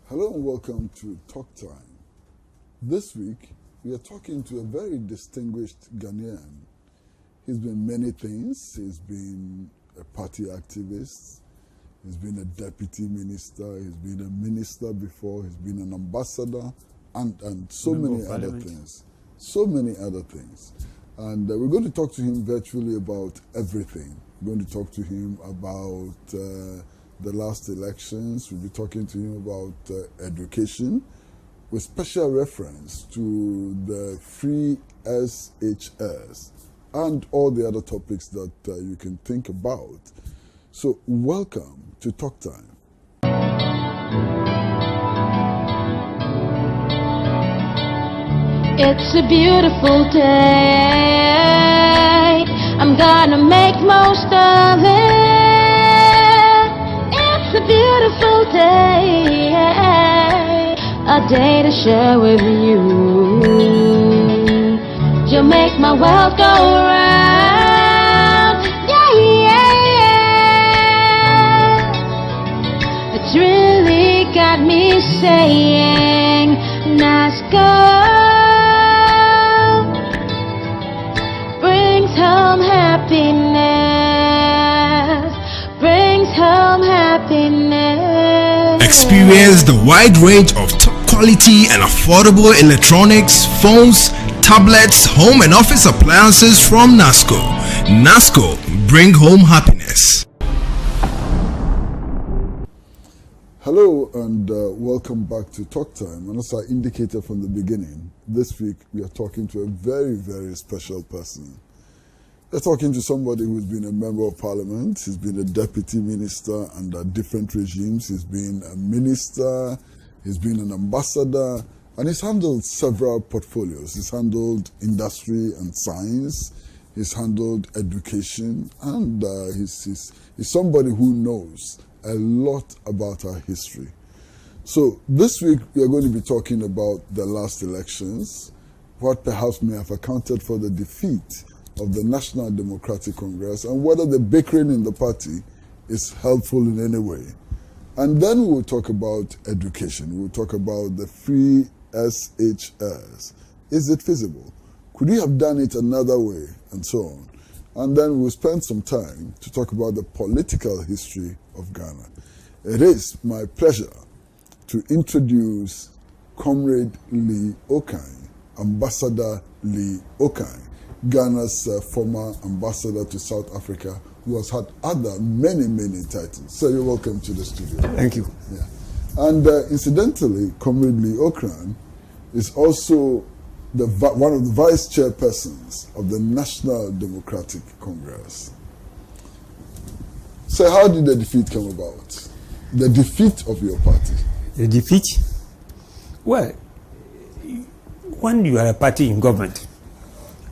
Hello and welcome to Talk Time. This week, we are talking to a very distinguished Ghanaian. He's been many things. He's been a party activist. He's been a deputy minister. He's been a minister before. He's been an ambassador and so many other things. So many other things. And we're going to talk to him virtually about everything. We're going to talk to him about the last elections. We'll be talking to him about education with special reference to the free SHS and all the other topics that you can think about. So welcome to Talk Time. It's a beautiful day. I'm gonna make most of it. It's a beautiful day, a day to share with you. You make my world go round, yeah, yeah. It's really got me saying, nice girl, brings home happiness, brings home happiness. Experience the wide range of top quality and affordable electronics, phones, tablets, home and office appliances from NASCO. NASCO, bring home happiness. Hello and welcome back to Talk Time. And as I indicated from the beginning, this week we are talking to a very, very special person. We're talking to somebody who's been a member of parliament. He's been a deputy minister under different regimes. He's been a minister, he's been an ambassador, and he's handled several portfolios. He's handled industry and science, he's handled education, and he's somebody who knows a lot about our history. So this week we are going to be talking about the last elections, what perhaps may have accounted for the defeat of the National Democratic Congress, and whether the bickering in the party is helpful in any way. And then we will talk about education. We will talk about the free SHS. Is it feasible? Could we have done it another way? And so on. And then we'll spend some time to talk about the political history of Ghana. It is my pleasure to introduce Comrade Lee Okai, Ambassador Lee Okai, Ghana's former ambassador to South Africa, who has had other many titles. So you're welcome to the studio. Thank you. Yeah. And incidentally, Comrade Lee Okran is also one of the vice chairpersons of the National Democratic Congress. So how did the defeat come about? The defeat of your party? The defeat? Well, when you are a party in government,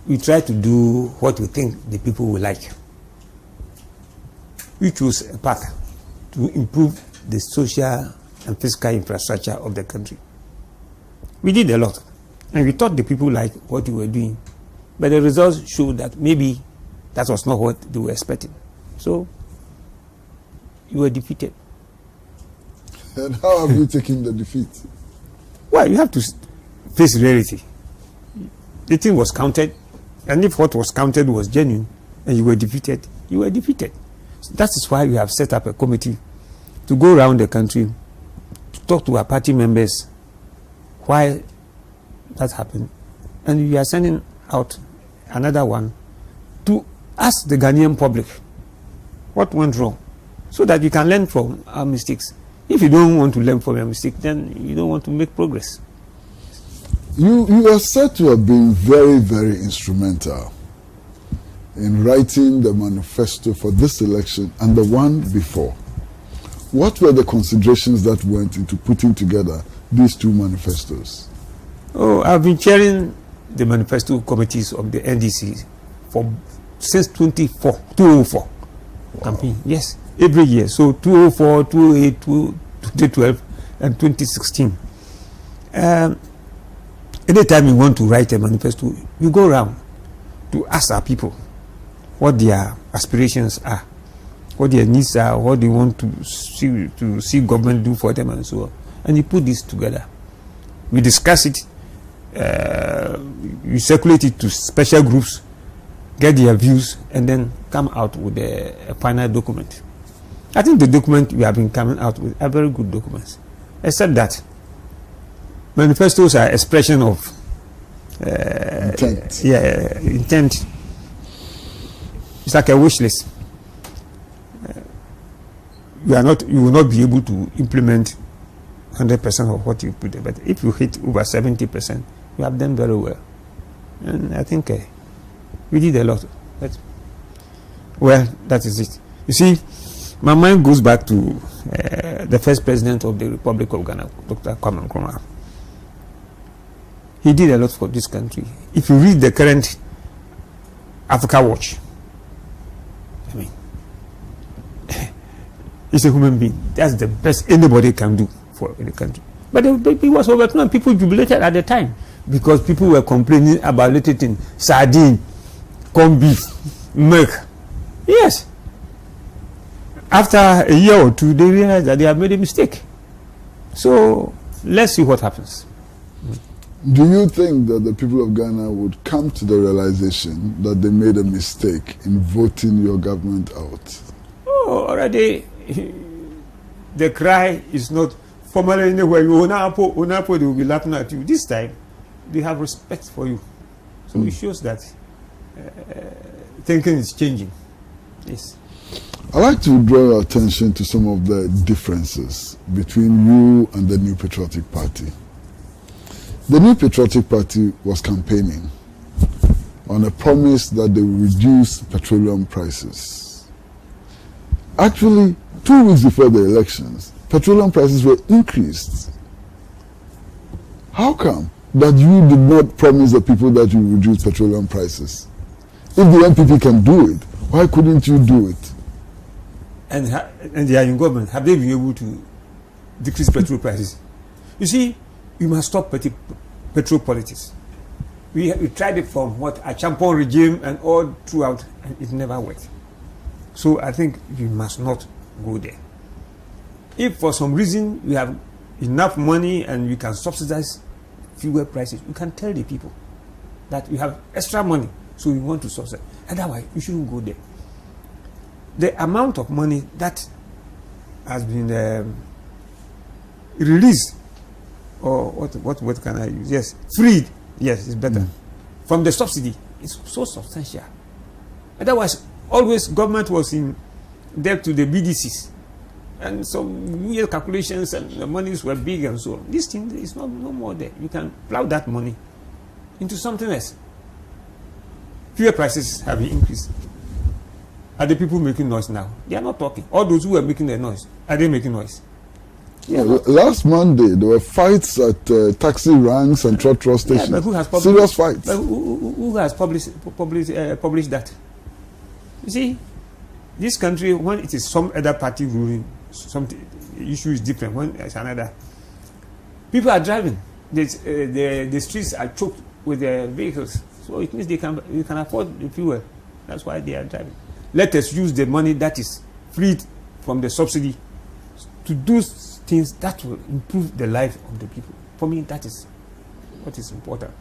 you try to do what you think the people will like. We chose a path to improve the social and physical infrastructure of the country. We did a lot, and we thought the people liked what we were doing, but the results showed that maybe that was not what they were expecting. So, you were defeated. And how have you taken the defeat? Well, you have to face reality. The thing was counted, and if what was counted was genuine, and you were defeated, you were defeated. So that is why we have set up a committee to go around the country to talk to our party members why that happened. And we are sending out another one to ask the Ghanaian public what went wrong, so that you can learn from our mistakes. If you don't want to learn from your mistake, then you don't want to make progress. You are said to have been very instrumental in writing the manifesto for this election and the one before. What were the considerations that went into putting together these two manifestos? Oh, I've been chairing the manifesto committees of the NDC since 2004 wow. Campaign. Yes, every year. So 2004, 2008, 2012, and 2016. Anytime you want to write a manifesto, you go around to ask our people what their aspirations are, what their needs are, what they want to see government do for them, and so on. And you put this together. We discuss it. You circulate it to special groups, get their views, and then come out with a final document. I think the document we have been coming out with are very good documents, except that manifestos are expression of intent. Intent. It's like a wish list. You will not be able to implement 100% of what you put there. But if you hit over 70%, you have done very well. And I think we did a lot. But, well, that is it. You see, my mind goes back to the first president of the Republic of Ghana, Dr. Kwame Nkrumah. He did a lot for this country. If you read the current Africa Watch, I mean, he's a human being. That's the best anybody can do for the country. But he was overthrown. People jubilated at the time because people were complaining about little things: sardine, corned beef, milk. Yes. After a year or two, they realized that they have made a mistake. So let's see what happens. Do you think that the people of Ghana would come to the realization that they made a mistake in voting your government out? Oh, already the cry is not formally anywhere. You Unapo, they will be laughing at you. This time, they have respect for you. So it shows that thinking is changing. Yes. I'd like to draw your attention to some of the differences between you and the New Patriotic Party. The New Patriotic Party was campaigning on a promise that they will reduce petroleum prices. Actually, 2 weeks before the elections, petroleum prices were increased. How come that you did not promise the people that you would reduce petroleum prices? If the NPP can do it, why couldn't you do it? And they are in government. Have they been able to decrease petrol prices? You see, you must stop petrol politics. We tried it from a Champon regime and all throughout, and it never worked. So I think you must not go there. If for some reason you have enough money and you can subsidize fuel prices, you can tell the people that you have extra money, so you want to subsidize. Otherwise, you shouldn't go there. The amount of money that has been released, or what can I use? Yes, freed. Yes, it's better. From the subsidy, it's so substantial. Otherwise, always government was in debt to the BDCs, and some weird calculations, and the monies were big and so on. This thing is no more there. You can plow that money into something else. Fuel prices have increased. Are the people making noise now? They are not talking. All those who are making the noise, are they making noise? Yeah, last Monday, there were fights at taxi ranks and trotro stations. But who has published, serious fights. But who has published that? You see, this country, when it is some other party ruling, something issue is different. When it's another, people are driving. The streets are choked with their vehicles, so it means they can afford the fuel. That's why they are driving. Let us use the money that is freed from the subsidy to do things that will improve the life of the people. For me, that is what is important.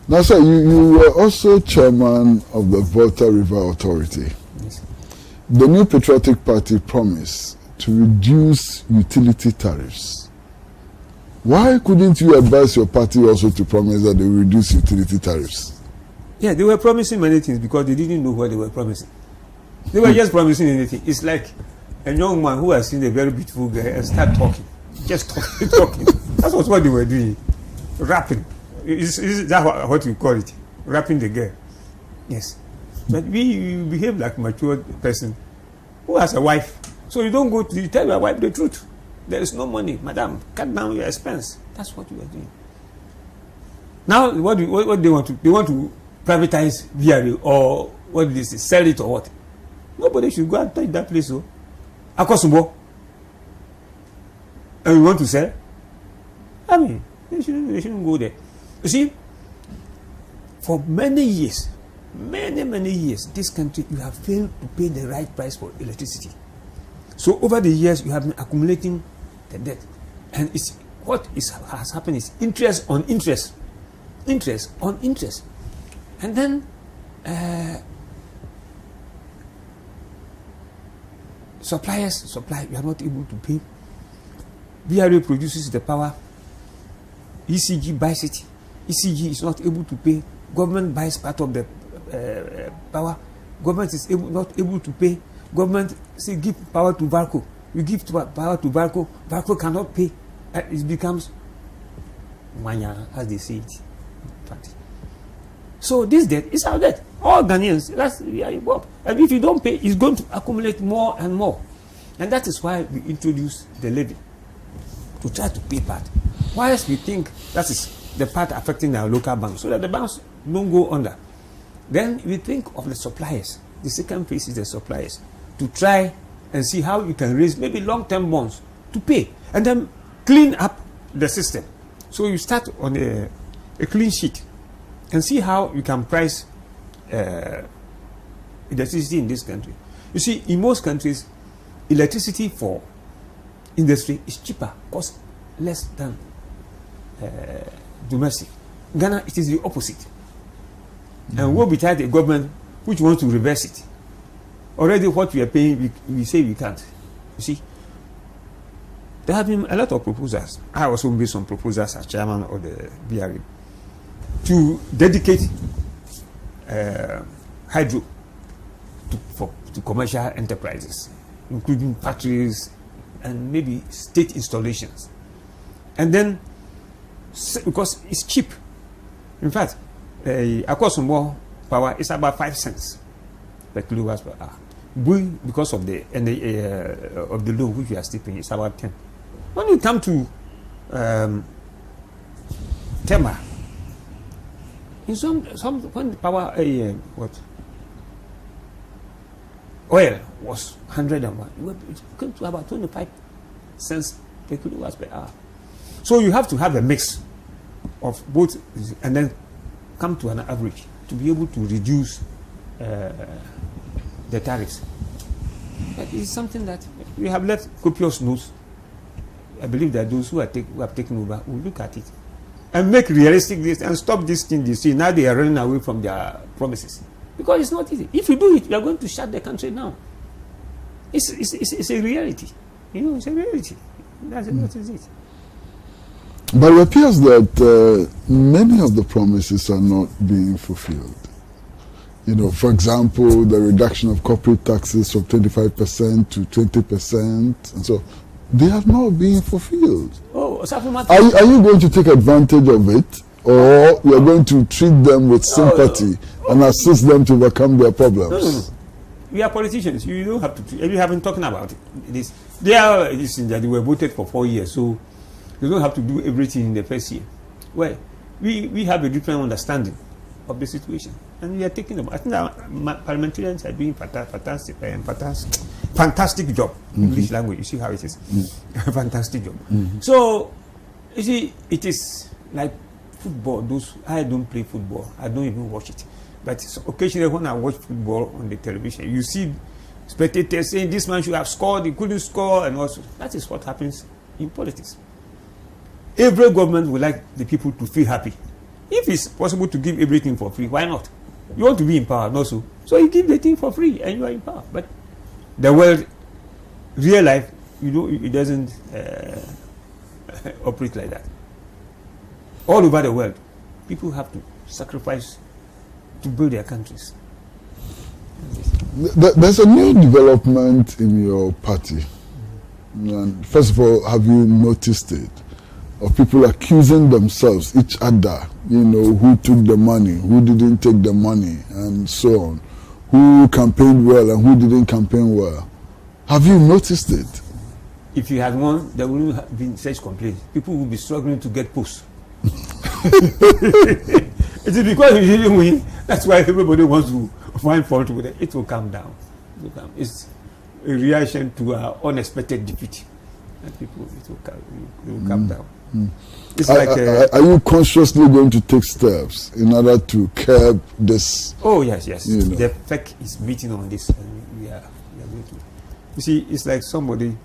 Now, sir, you were also chairman of the Volta River Authority. Yes. The New Patriotic Party promised to reduce utility tariffs. Why couldn't you advise your party also to promise that they will reduce utility tariffs? Yeah, they were promising many things because they didn't know what they were promising. They were just promising anything. It's like a young man who has seen a very beautiful girl and start talking. Just talking. That's what they were doing. Rapping. Is that what you call it? Rapping the girl. Yes. But you behave like a mature person who has a wife. So you don't go to tell your wife the truth. There is no money. Madam, cut down your expense. That's what you are doing. Now, what they want to do? They want to privatize VRA, or what did they say? Sell it or what? Nobody should go and touch that place. So, Akosumbo, and you want to sell? I mean, they shouldn't go there. You see, for many years, this country, you have failed to pay the right price for electricity. So over the years, you have been accumulating the debt. And it's what has happened is interest on interest, interest on interest, and then suppliers supply. We are not able to pay. BRA produces the power. ECG buys it. ECG is not able to pay. Government buys part of the power. Government is not able to pay. Government say give power to VARCO. You give power to VARCO. VARCO cannot pay. It becomes mania, as they say it. So this debt is our debt. All Ghanaians, we are involved. And if you don't pay, it's going to accumulate more and more. And that is why we introduce the levy, to try to pay part. Whilst we think that is the part affecting our local banks, so that the banks don't go under. Then we think of the suppliers. The second phase is the suppliers, to try and see how you can raise maybe long-term bonds to pay, and then clean up the system. So you start on a clean sheet and see how you can price electricity in this country. You see, in most countries, electricity for industry is cheaper, costs less than domestic. Ghana, it is the opposite. And we'll be tied a government which wants to reverse it. Already what we are paying, we say we can't. You see, there have been a lot of proposals. I also made some proposals as chairman of the BRA to dedicate hydro to commercial enterprises, including factories and maybe state installations. And then, because it's cheap, in fact, Akosombo power is about 5 cents per kilowatt per hour. Because of the loan which we are still paying, it's about 10. When you come to Tema, in some when the power oil was 101, it came to about 25 cents per kilowatt per hour. So you have to have a mix of both, and then come to an average to be able to reduce the tariffs. That is something that we have left copious notes. I believe that those who have taken over will look at it and make realistic this and stop this thing they see. Now they are running away from their promises. Because it's not easy. If you do it, you are going to shut the country down. It's a reality. You know, it's a reality. That's what is it. But it appears that many of the promises are not being fulfilled. You know, for example, the reduction of corporate taxes from 25% to 20%, and so they are not being fulfilled. Oh, are you going to take advantage of it, or you are going to treat them with sympathy and assist them to overcome their problems? No. We are politicians. You don't have to. You haven't talking about it. They are that they were voted for 4 years, so you don't have to do everything in the first year. Well, we have a different understanding of the situation, and we are taking them. I think our parliamentarians are doing fantastic job. English language, you see how it is. Fantastic job. So, you see, it is like football. I don't play football. I don't even watch it. But occasionally when I watch football on the television, you see spectators saying this man should have scored, he couldn't score, and also that is what happens in politics. Every government would like the people to feel happy. If it's possible to give everything for free, why not? You want to be in power, not so. So you give the thing for free and you are in power. But the world, real life, it doesn't operate like that. All over the world, people have to sacrifice to build their countries. There's a new development in your party. And first of all, have you noticed it? Of people accusing themselves, each other, you know, who took the money, who didn't take the money, and so on. Who campaigned well and who didn't campaign well. Have you noticed it? If you had won, there wouldn't have been such complaints. People would be struggling to get posts. It is because you didn't win. That's why everybody wants to find fault with it. It will come down. It's a reaction to our unexpected defeat. And people, it will come down. It's are you consciously going to take steps in order to curb this? Oh, yes. You know. The FEC is meeting on this. And we are going to. You see, it's like somebody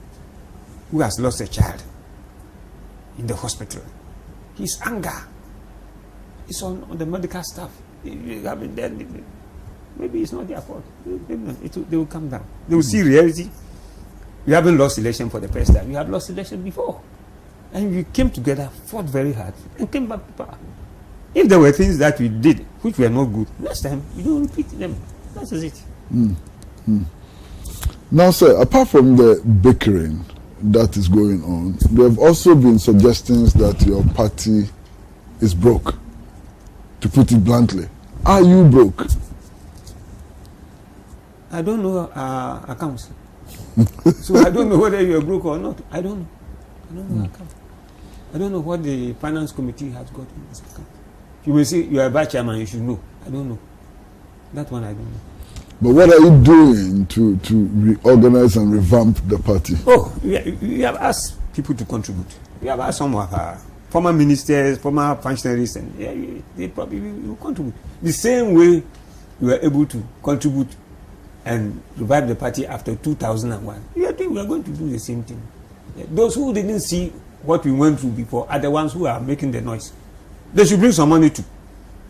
who has lost a child. in the hospital. His anger is on the medical staff. Maybe it's not their fault. They will come down. They will see reality. You haven't lost election for the first time. You have lost election before. And we came together, fought very hard, and came back to power. If there were things that we did which were not good, next time we don't repeat them. That is it. Now, sir, apart from the bickering that is going on, there have also been suggestions that your party is broke, to put it bluntly. Are you broke? I don't know accounts. So I don't know whether you are broke or not. I don't know. I don't know account. I don't know what the finance committee has got in this account. You will say you are a vice chairman, you should know. I don't know. That one I don't know. But what are you doing to reorganize and revamp the party? Oh, we have asked people to contribute. We have asked some of our former ministers, former functionaries, and they probably will contribute. The same way we were able to contribute and revive the party after 2001. We are going to do the same thing. Those who didn't see what we went through before are the ones who are making the noise. They should bring some money too.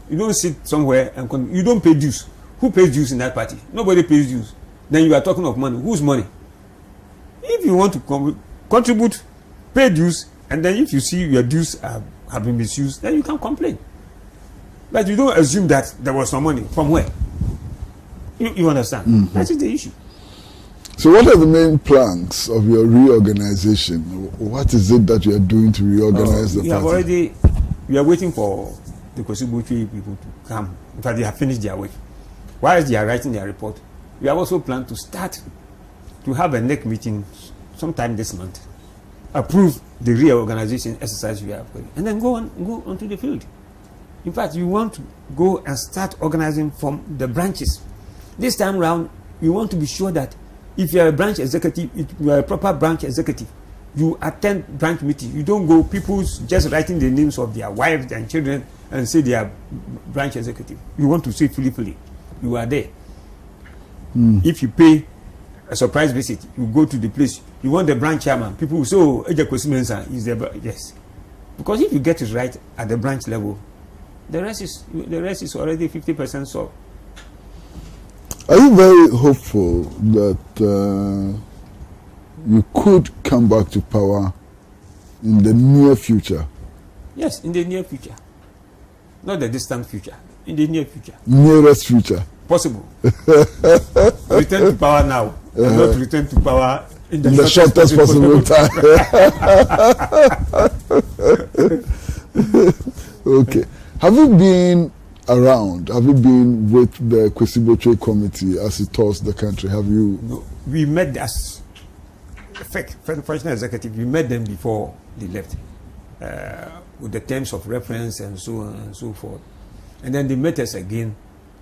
You don't sit somewhere and you don't pay dues. Who pays dues in that party? Nobody pays dues. Then you are talking of money. Whose money? If you want to contribute, pay dues, and then if you see your dues have been misused, then you can complain. But you don't assume that there was some money. From where? You understand? Mm-hmm. That is the issue. So what are the main planks of your reorganization? What is it that you are doing to reorganize the party? We are waiting for the Kwesi Botwe people to come. In fact, they have finished their work. While they are writing their report, we have also planned to start to have a next meeting sometime this month. Approve the reorganization exercise we have, and then go onto the field. In fact, you want to go and start organizing from the branches. This time round, you want to be sure that if you are a branch executive, if you are a proper branch executive, you attend branch meeting. You don't go people just writing the names of their wives and children and say they are branch executive. You want to say fully. You are there. If you pay a surprise visit, you go to the place. You want the branch chairman. People will say, "Oh, Eja Kwesi Mensah is there." Yes, because if you get it right at the branch level, the rest is already 50% solved. Are you very hopeful that you could come back to power in the near future? Yes, in the near future. Not the distant future. In the near future. Nearest future. Possible. Return to power now. Not return to power in the shortest possible time. Okay. Have you been around? Have you been with the Kwesi Botwe committee as it tours the country? Have you? No, we met as functional executive. We met them before they left with the terms of reference and so on and so forth. And then they met us again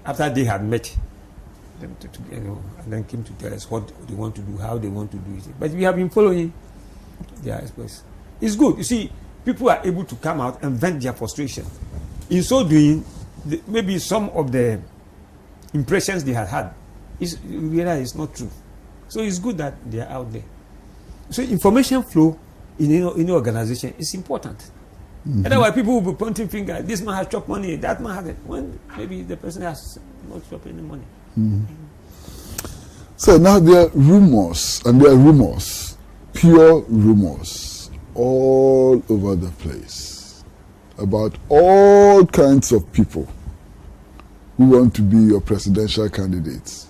after they had met them and then came to tell us what they want to do, how they want to do it. But we have been following their express. It's good. You see, people are able to come out and vent their frustration. In so doing, maybe some of the impressions they had is realize it's not true. So it's good that they are out there. So information flow in any organization is important. Mm-hmm. Otherwise, people will be pointing fingers. This man has chopped money. That man hasn't. When maybe the person has not chopped any money. Mm-hmm. So now there are rumors, and there are rumors, pure rumors, all over the place about all kinds of people who want to be your presidential candidates.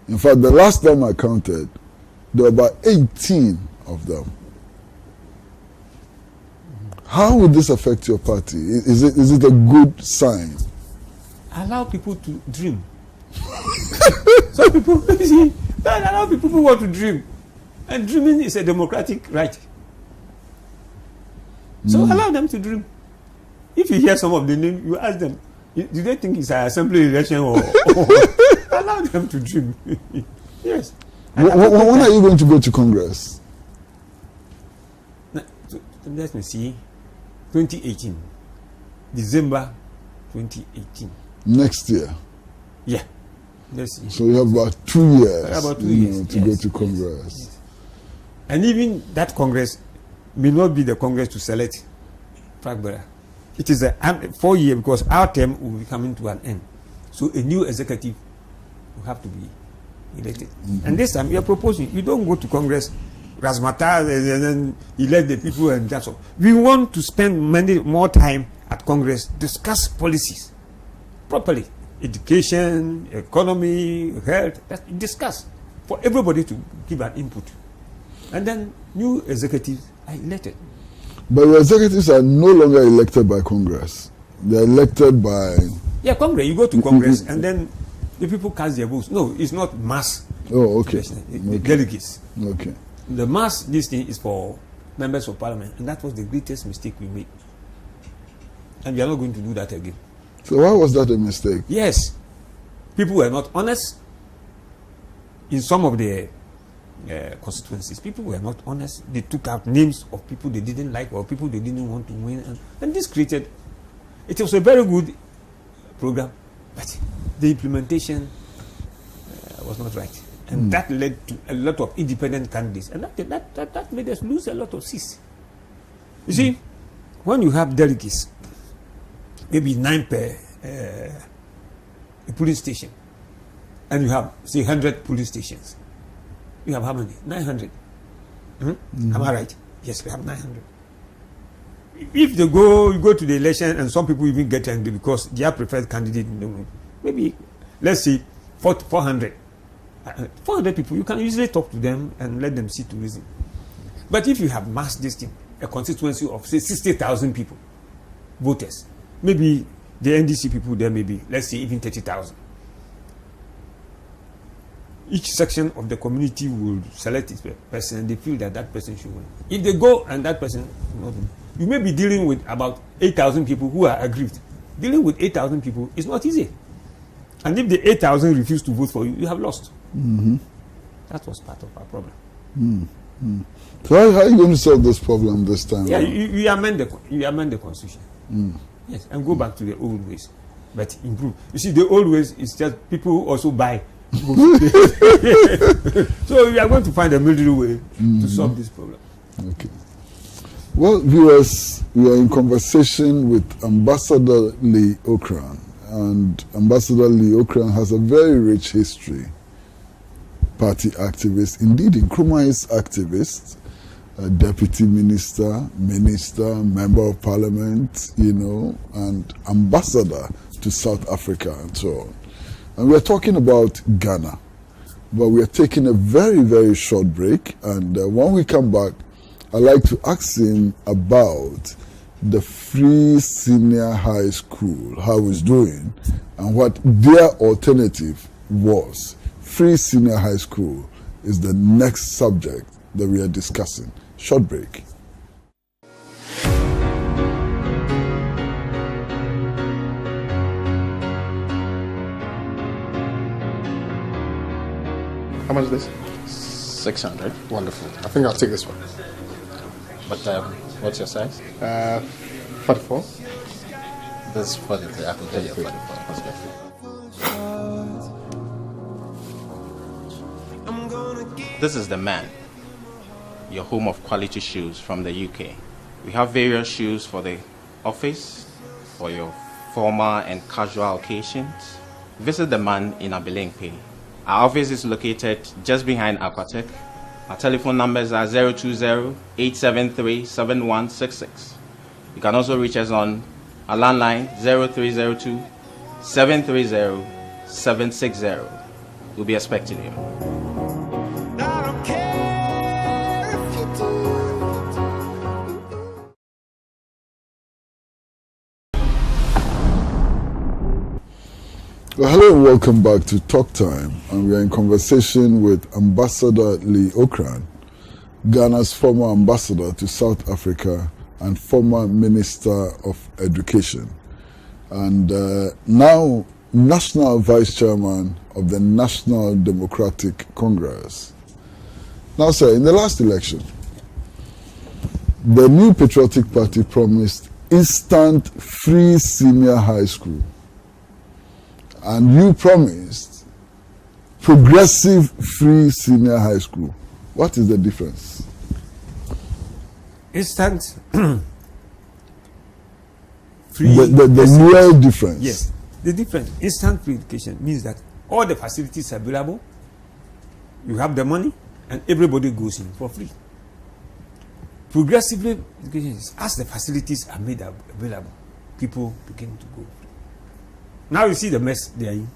In fact, the last time I counted, there were about 18 of them. How would this affect your party? Is it a good sign? Allow people to dream. Some people, you see, allow people who want to dream. And dreaming is a democratic right. So allow them to dream. If you hear some of the names, you ask them, do they think it's an assembly election or allow them to dream? Yes. When are you going to go to Congress? Let me see. 2018. December 2018. Next year? Yeah. Let's see. So you have about 2 years, about 2 years to go to Congress. Yes. And even that Congress, may not be the Congress to select Pragbara. It is a 4-year, because our term will be coming to an end. So a new executive will have to be elected. And this time, we are proposing, you don't go to Congress, razzmatazz, and then elect the people, and that's all. We want to spend more time at Congress, discuss policies properly. Education, economy, health, discuss for everybody to give an input. And then new executives are elected. But the executives are no longer elected by Congress. They are elected by... Yeah, Congress. You go to Congress and then the people cast their votes. No, it's not mass. Oh, okay. The delegates. Okay. The mass, this thing is for members of parliament. And that was the greatest mistake we made. And we are not going to do that again. So why was that a mistake? Yes. People were not honest. In some of the constituencies, people were not honest. They took out names of people they didn't like or people they didn't want to win. And this created... It was a very good program, but the implementation was not right. And that led to a lot of independent candidates. And that made us lose a lot of seats. You see, when you have delegates, maybe 9 per polling station, and you have, say, 100 polling stations, you have how many? 900. Am I right? Yes, we have 900. If you go to the election and some people even get angry because their preferred candidate, maybe, let's say, 400. 400 people, you can usually talk to them and let them see to reason. But if you have mass this thing, a constituency of, say, 60,000 people, voters, maybe the NDC people there may be, let's say, even 30,000. Each section of the community will select its person and they feel that that person should win. If they go and that person, you may be dealing with about 8,000 people who are aggrieved. Dealing with 8,000 people is not easy. And if the 8,000 refuse to vote for you, you have lost. That was part of our problem. So how are you going to solve this problem this time? Yeah, you amend the constitution. Yes, and go back to the old ways, but improve. You see, the old ways is just people who also buy. So we are going to find a middle way to solve this problem. Okay. Well, viewers, we are in conversation with Ambassador Lee Ocran, and Ambassador Lee Ocran has a very rich history. Party activist, indeed, Nkrumah is activist, deputy minister, member of parliament, and ambassador to South Africa and so on. And we're talking about Ghana, but we are taking a very, very short break. And when we come back, I'd like to ask him about the Free Senior High School, how it's doing, and what their alternative was. Free Senior High School is the next subject that we are discussing. Short break. How much is this? 600. Wonderful. I think I'll take this one. But what's your size? 44. This is 43. I can tell you 44. This is the man, your home of quality shoes from the UK. We have various shoes for the office, for your formal and casual occasions. Visit the man in Abilinkpe. Our office is located just behind Aquatech. Our telephone numbers are 020-873-7166. You can also reach us on our landline 0302-730-760. We'll be expecting you. Well, hello and welcome back to Talk Time, and we are in conversation with Ambassador Lee Ocran, Ghana's former ambassador to South Africa and former Minister of Education, and now National Vice Chairman of the National Democratic Congress. Now, sir, in the last election, the New Patriotic Party promised instant free senior high school. And you promised progressive free senior high school. What is the difference? instant free. The real difference. Yes, the difference. Instant free education means that all the facilities are available. You have the money, and everybody goes in for free. Progressively education is as the facilities are made available, people begin to go free. Now you see the mess they are in.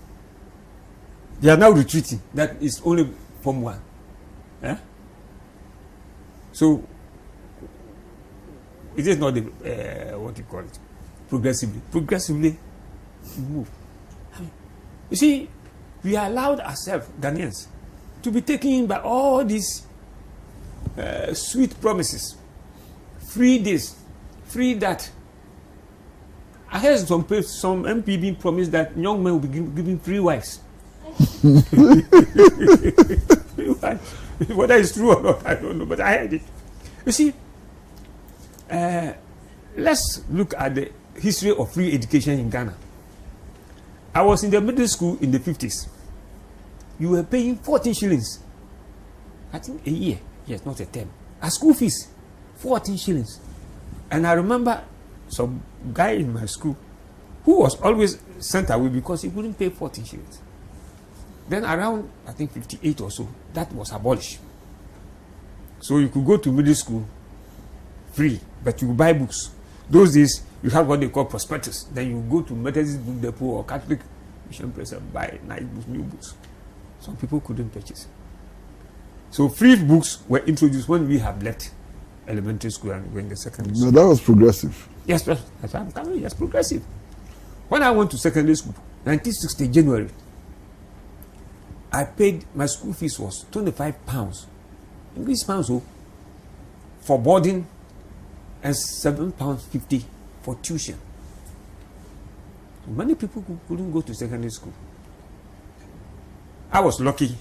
They are now retreating. That is only Form 1. Eh? So it is not the what you call it. Progressively move. You see, we allowed ourselves, Ghanaians, to be taken in by all these sweet promises. Free this, free that. I heard some MP being promised that young men will be given free wives. Free wives. Whether it's true or not, I don't know, but I heard it. You see, let's look at the history of free education in Ghana. I was in the middle school in the 50s. You were paying 14 shillings. I think a year. Yes, not a term. A school fees, 14 shillings. And I remember some guy in my school who was always sent away because he wouldn't pay 14 shillings. Then around, I think 58 or so, that was abolished. So you could go to middle school free, but you buy books. Those days, you have what they call prospectus. Then you go to Methodist Book Depot or Catholic Mission Press and buy nice books, new books. Some people couldn't purchase. So free books were introduced when we have left elementary school and went to secondary school. No, that was progressive. Yes, that's why I'm coming. Yes, progressive. When I went to secondary school, 1960 January, I paid, my school fees was £25. English pounds for boarding and £7.50 for tuition. Many people couldn't go to secondary school. I was lucky.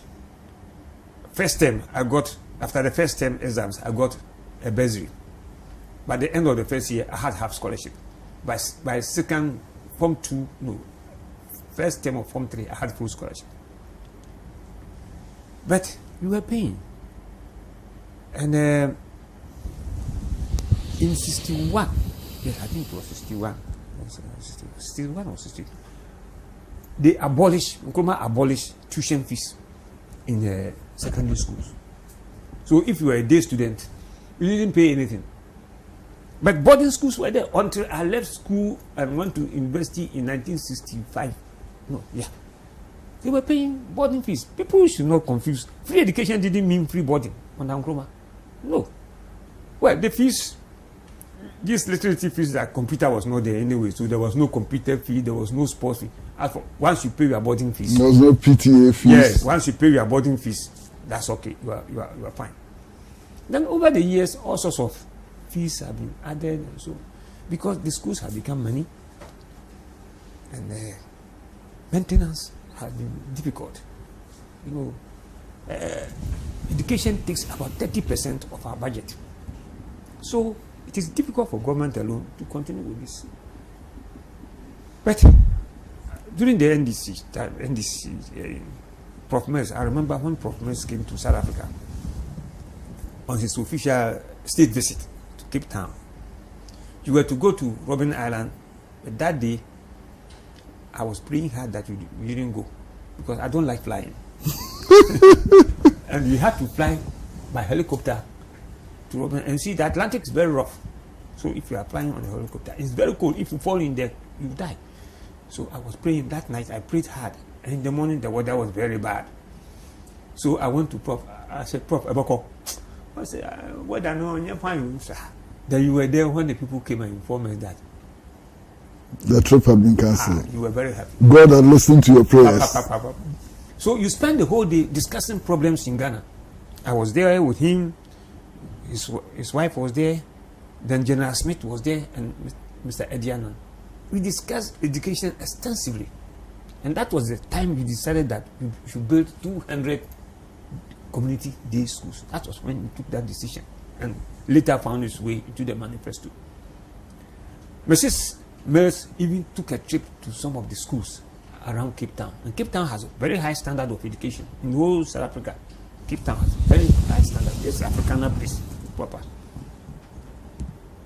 First term, after the first term exams, I got a bursary. By the end of the first year, I had half scholarship. By second, Form 2, no, first term of Form 3, I had full scholarship. But we were paying. And in 61, yes, I think it was 61, 61 or 62, they Nkrumah abolished tuition fees in secondary schools. So if you were a day student, you didn't pay anything. But boarding schools were there until I left school and went to university in 1965. No, yeah. They were paying boarding fees. People should not confuse. Free education didn't mean free boarding on Nkrumah. No. Well, the fees, these literacy fees, that computer was not there anyway, so there was no computer fee, there was no sports fee. Once you pay your boarding fees, there was no PTA fees. Yes, once you pay your boarding fees, that's okay. You are fine. Then over the years, all sorts of fees have been added, and so because the schools have become many, and maintenance has been difficult. You know, education takes about 30% of our budget, so it is difficult for government alone to continue with this. But during the NDC, Prof. Mills, I remember when Prof. Mills came to South Africa on his official state visit to Cape Town. You were to go to Robben Island, but that day I was praying hard that you didn't go because I don't like flying. And you had to fly by helicopter to Robben, and see the Atlantic is very rough. So if you are flying on a helicopter, it's very cold. If you fall in there, you die. So I was praying that night. I prayed hard, and in the morning the weather was very bad. So I went to Prof. I said, Prof. Eboko, I said, weather no, you're fine, sir. Then you were there when the people came and informed us that the trip had been cancelled. You were very happy. God had listened to your prayers. So you spend the whole day discussing problems in Ghana. I was there with him. His wife was there. Then General Smith was there, and Mr. Edianon. We discussed education extensively, and that was the time we decided that we should build 200 community day schools. That was when we took that decision, and later found its way into the manifesto. Mrs. Mills even took a trip to some of the schools around Cape Town, and Cape Town has a very high standard of education in the whole South Africa. Cape Town has a very high standard. It's Afrikaner place, proper.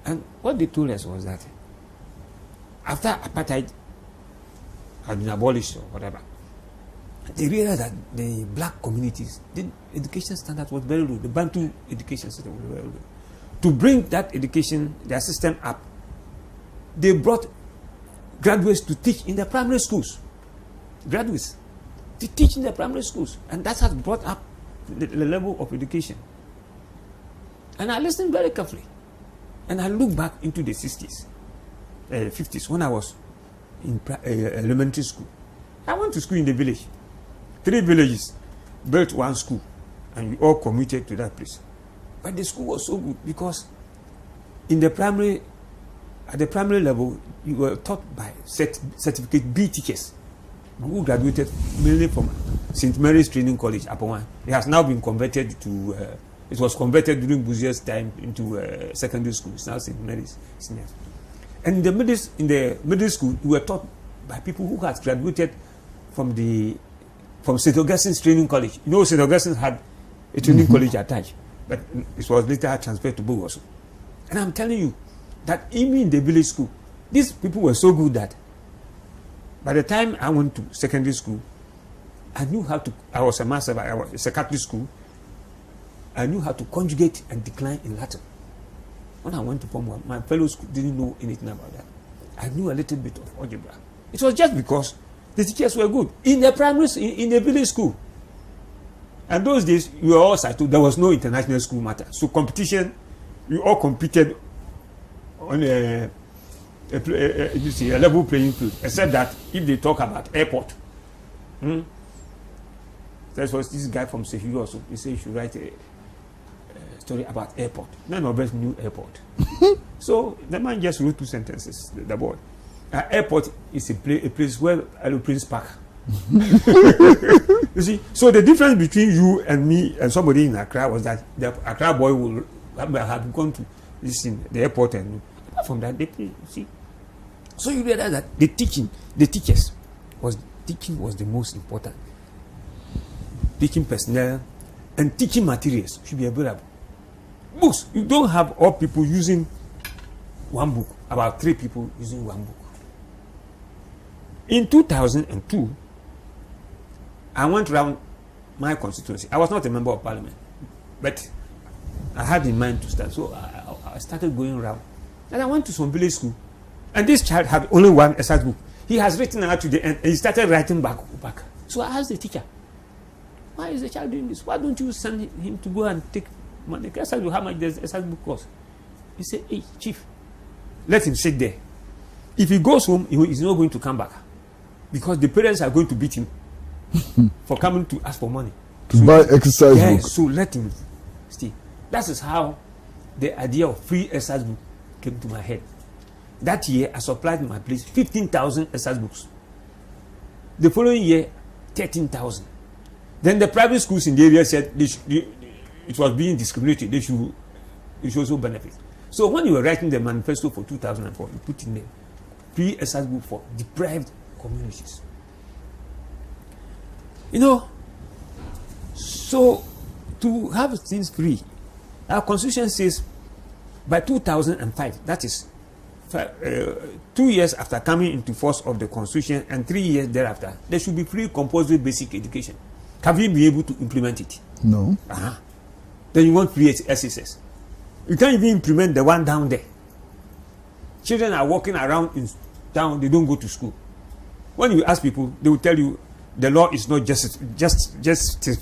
And what they told us was that after apartheid had been abolished or whatever, they realized that the black communities, the education standard was very low. The Bantu education system was very low. To bring that education, their system up, they brought graduates to teach in the primary schools. Graduates to teach in the primary schools. And that has brought up the level of education. And I listened very carefully. And I look back into the 60s, 50s, when I was in elementary school. I went to school in the village. 3 villages built one school, and we all commuted to that place. But the school was so good because at the primary level, you were taught by certificate B teachers who graduated mainly from St. Mary's Training College, Apowan. It has now been converted to, it was converted during Buzier's time into secondary school. It's now St. Mary's. And in the middle school, you were taught by people who had graduated from St. Augustine's Training College. You know, St. Augustine had a training college attached, but it was later transferred to Bogoso. And I'm telling you that even in the village school, these people were so good that by the time I went to secondary school, I knew how to, I was a master, it's a Catholic school, I knew how to conjugate and decline in Latin. When I went to Form 1, my fellow school didn't know anything about that. I knew a little bit of algebra. It was just because the teachers were good in the primary, in the village school. And those days, we were all settled. There was no international school matter. So competition, we all competed on a level playing field. Except that if they talk about airport, there was this guy from Sefiu also. He said he should write a story about airport. None of us knew airport. So the man just wrote 2 sentences. The boy. Airport is a place where aeroplanes park. You see, so the difference between you and me and somebody in Accra was that the Accra boy will have gone to the airport, and apart from that, they play. You see, so you realize that the teaching was the most important. Teaching personnel and teaching materials should be available. Books, you don't have all people using one book, about 3 people using one book. In 2002, I went around my constituency. I was not a member of parliament, but I had in mind to start. So I started going around. And I went to some village school. And this child had only one exercise book. He has written out to the end, and he started writing back. So I asked the teacher, why is the child doing this? Why don't you send him to go and take money? How much does the exercise book cost? He said, hey, chief, let him sit there. If he goes home, he's not going to come back. Because the parents are going to beat him for coming to ask for money. To buy exercise books. So let him stay. That is how the idea of free exercise book came to my head. That year, I supplied in my place 15,000 exercise books. The following year, 13,000. Then the private schools in the area said it was being discriminated. They should also benefit. So when you were writing the manifesto for 2004, you put in there free exercise book for deprived communities. You know, so to have things free, our constitution says by 2005, that is 2 years after coming into force of the constitution and 3 years thereafter, there should be free compulsory basic education. Have you been able to implement it? No. Then you want free SSS. You can't even implement the one down there. Children are walking around in town, they don't go to school. When you ask people, they will tell you the law is not just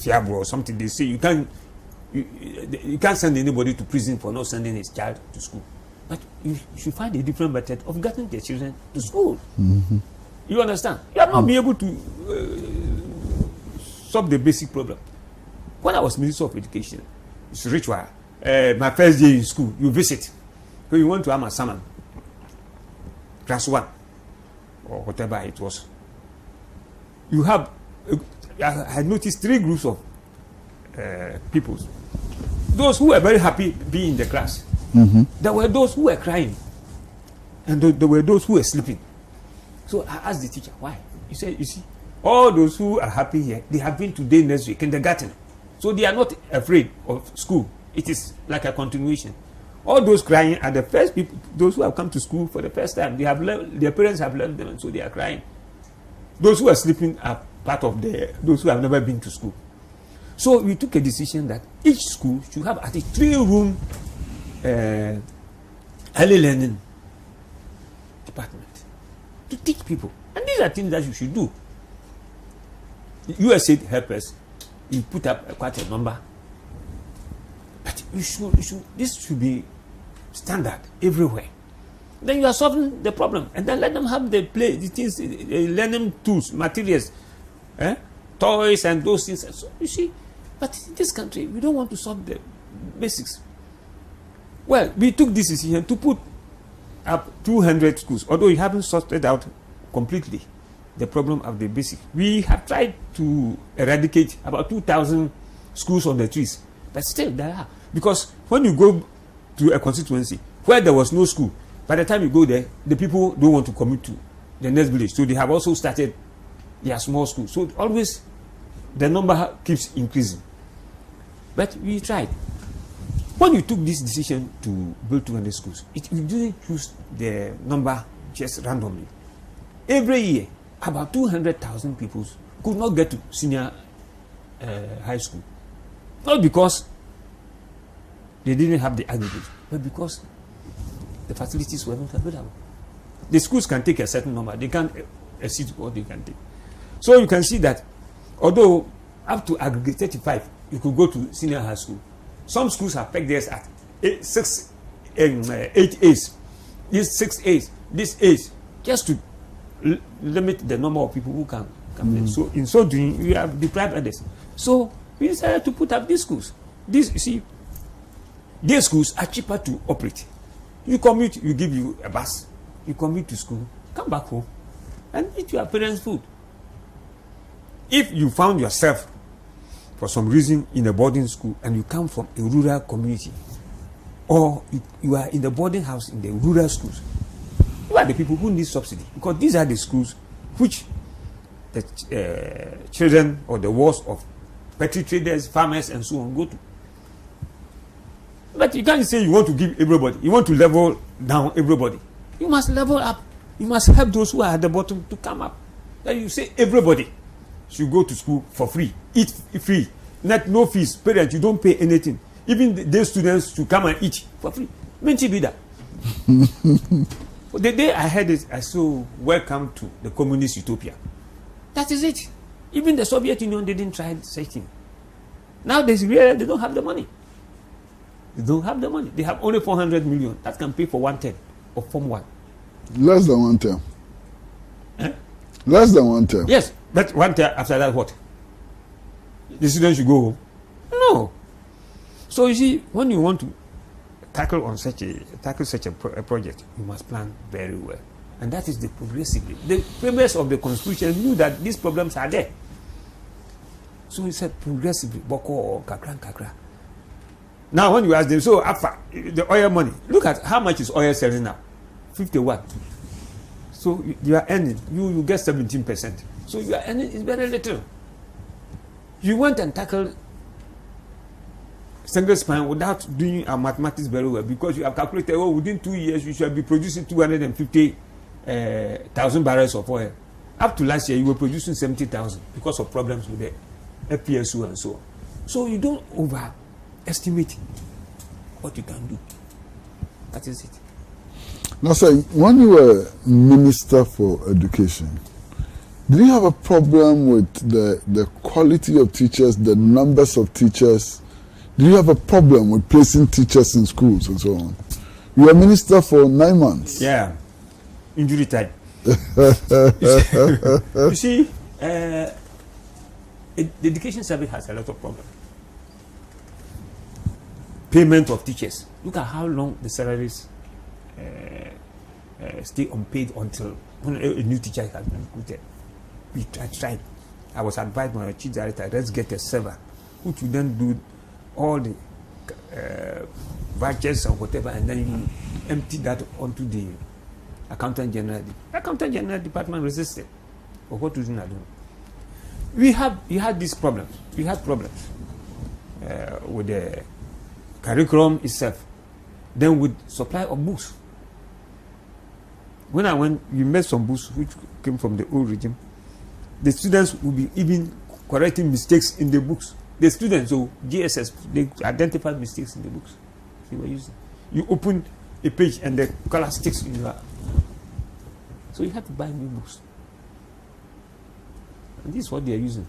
fiable or something. They say you can't send anybody to prison for not sending his child to school. But you should find a different method of getting their children to school. Mm-hmm. You understand? You have not been able to solve the basic problem. When I was Minister of Education, it's ritual. My first day in school, you visit. So you went to Amasaman, class 1, or whatever it was. You have, I had noticed 3 groups of people. Those who were very happy being in the class. Mm-hmm. There were those who were crying. And there were those who were sleeping. So I asked the teacher, why? He said, you see, all those who are happy here, they have been today nursery, kindergarten. So they are not afraid of school. It is like a continuation. All those crying are the first people, those who have come to school for the first time. They have their parents have learned them, and so they are crying. Those who are sleeping are part of those who have never been to school. So we took a decision that each school should have at least 3-room early learning department to teach people. And these are things that you should do. USAID help us. You put up quite a number. But this should be standard everywhere. Then you are solving the problem. And then let them have the things, learning tools, materials, toys and those things. So you see, but in this country, we don't want to solve the basics. Well, we took this decision to put up 200 schools, although we haven't sorted out completely the problem of the basic. We have tried to eradicate about 2,000 schools on the trees, but still there are. Because when you go to a constituency where there was no school, by the time you go there, the people don't want to commute to the next village. So they have also started their small schools. So always the number keeps increasing. But we tried. When you took this decision to build 200 schools, you didn't choose the number just randomly. Every year, about 200,000 people could not get to senior high school. Not because they didn't have the aggregate, but because the facilities were not available. The schools can take a certain number. They can't exceed what they can take. So you can see that although up to aggregate 35, you could go to senior high school. Some schools have pegged theirs at 8 A's, this 6 A's, this A's, just to limit the number of people who can come in. So in so doing, we have deprived others. So we decided to put up these schools. These, you see, these schools are cheaper to operate. You commute, you give you a bus. You commute to school, come back home, and eat your parents' food. If you found yourself, for some reason, in a boarding school, and you come from a rural community, or you are in the boarding house in the rural schools, you are the people who need subsidy, because these are the schools which the children or the wards of petty traders, farmers, and so on go to. But you can't say you want to give everybody. You want to level down everybody. You must level up. You must help those who are at the bottom to come up. Then you say everybody should go to school for free, eat free, no fees. Parents, you don't pay anything. Even the students should come and eat for free. Menchi be that. The day I heard it, I said, welcome to the communist utopia. That is it. Even the Soviet Union didn't try such thing. Now they realize they don't have the money. They don't have the money. They have only 400 million. That can pay for 1/10 of Form 1. Less than 1/10. Less than 1/10. Yes, but 1/10 after that, what? The students should go home? No. So you see, when you want to tackle such a project, you must plan very well, and that is the progressively. The premise of the Constitution knew that these problems are there. So he said progressively, boko or kakra. Now, when you ask them, so after the oil money, look at how much is oil selling now? 51. So you are earning, you get 17%. So you are earning is very little. You went and tackled single span without doing our mathematics very well, because you have calculated, within 2 years you should be producing 250,000 barrels of oil. Up to last year, you were producing 70,000 because of problems with the FPSO and so on. So you don't overestimate what you can do. That is it. Now, sir, when you were Minister for Education, did you have a problem with the quality of teachers, the numbers of teachers? Did you have a problem with placing teachers in schools and so on? You were Minister for 9 months. Yeah. Injury time. You see, the education service has a lot of problems. Payment of teachers. Look at how long the salaries stay unpaid until when a new teacher has been recruited. I tried. I was advised by my chief director, let's get a server who will then do all the vouchers and whatever, and then you empty that onto the accountant general. The accountant general department resisted. For what reason, I don't know. We had these problems. We had problems with the curriculum itself. then with supply of books. When I went, we met some books which came from the old regime. The students would be even correcting mistakes in the books. The students, so GSS, they identified mistakes in the books they were using. You open a page and the color sticks in your. So you have to buy new books. And this is what they are using.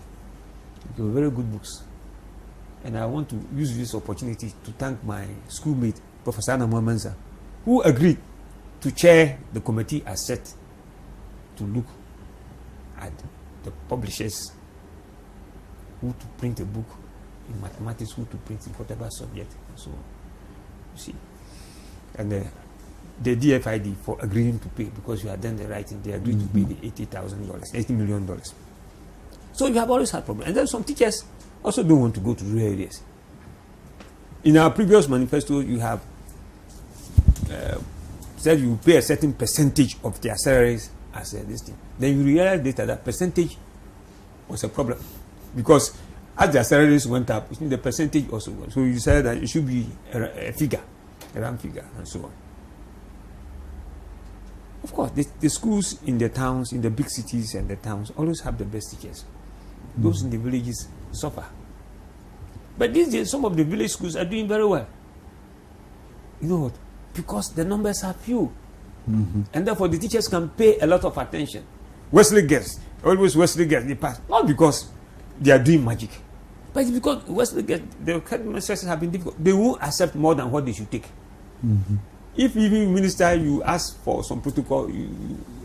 They were very good books. And I want to use this opportunity to thank my schoolmate, Professor Anna Mamenza, who agreed to chair the committee as set to look at the publishers who to print a book in mathematics, who to print in whatever subject, and so on. You see. And the DFID for agreeing to pay, because you had done the right thing, they agreed to pay the $80 million. So you have always had problems. And then some teachers also don't want to go to rural areas. In our previous manifesto, you have said you pay a certain percentage of their salaries as this thing. Then you realize later that percentage was a problem, because as their salaries went up, the percentage also went. So you said that it should be a figure, a round figure, and so on. Of course, the schools in the towns, in the big cities and the towns, always have the best teachers. Those in the villages suffer. But these days, some of the village schools are doing very well. You know what? Because the numbers are few. And therefore, the teachers can pay a lot of attention. Wesley Girls, always Wesley Girls, they pass. Not because they are doing magic, but it's because Wesley Girls, the headmasters have been difficult. They won't accept more than what they should take. If even minister, you ask for some protocol,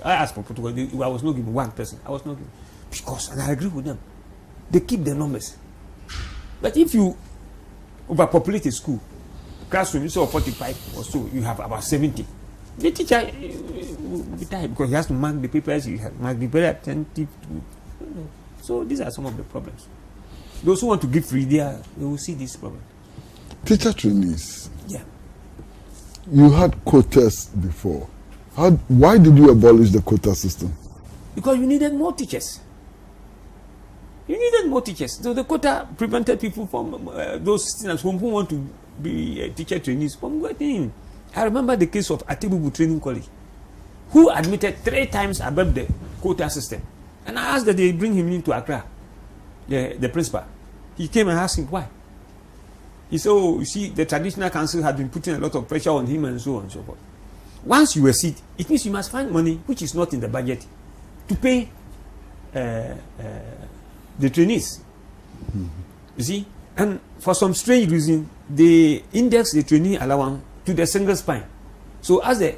I asked for protocol, I was not given one person. I was not given. Because, and I agree with them, they keep the numbers. But if you overpopulate a school, classroom, instead of 45 or so, you have about 70. The teacher will be tired because he has to mark the papers, he must be very attentive to. So these are some of the problems. Those who want to give free, they will see this problem. Teacher trainees. Yeah. You had quotas before. Why did you abolish the quota system? Because you needed more teachers. You needed more teachers. So the quota prevented people from those students who want to be teacher trainees from getting in. I remember the case of Atibubu Training College, who admitted 3 times above the quota system. And I asked that they bring him into Accra, the principal. He came and asked him why. He said, oh, you see, the traditional council had been putting a lot of pressure on him and so on and so forth. Once you exceed, it means you must find money which is not in the budget to pay the trainees. You see? And for some strange reason, they index the trainee allowance to the single spine. So as the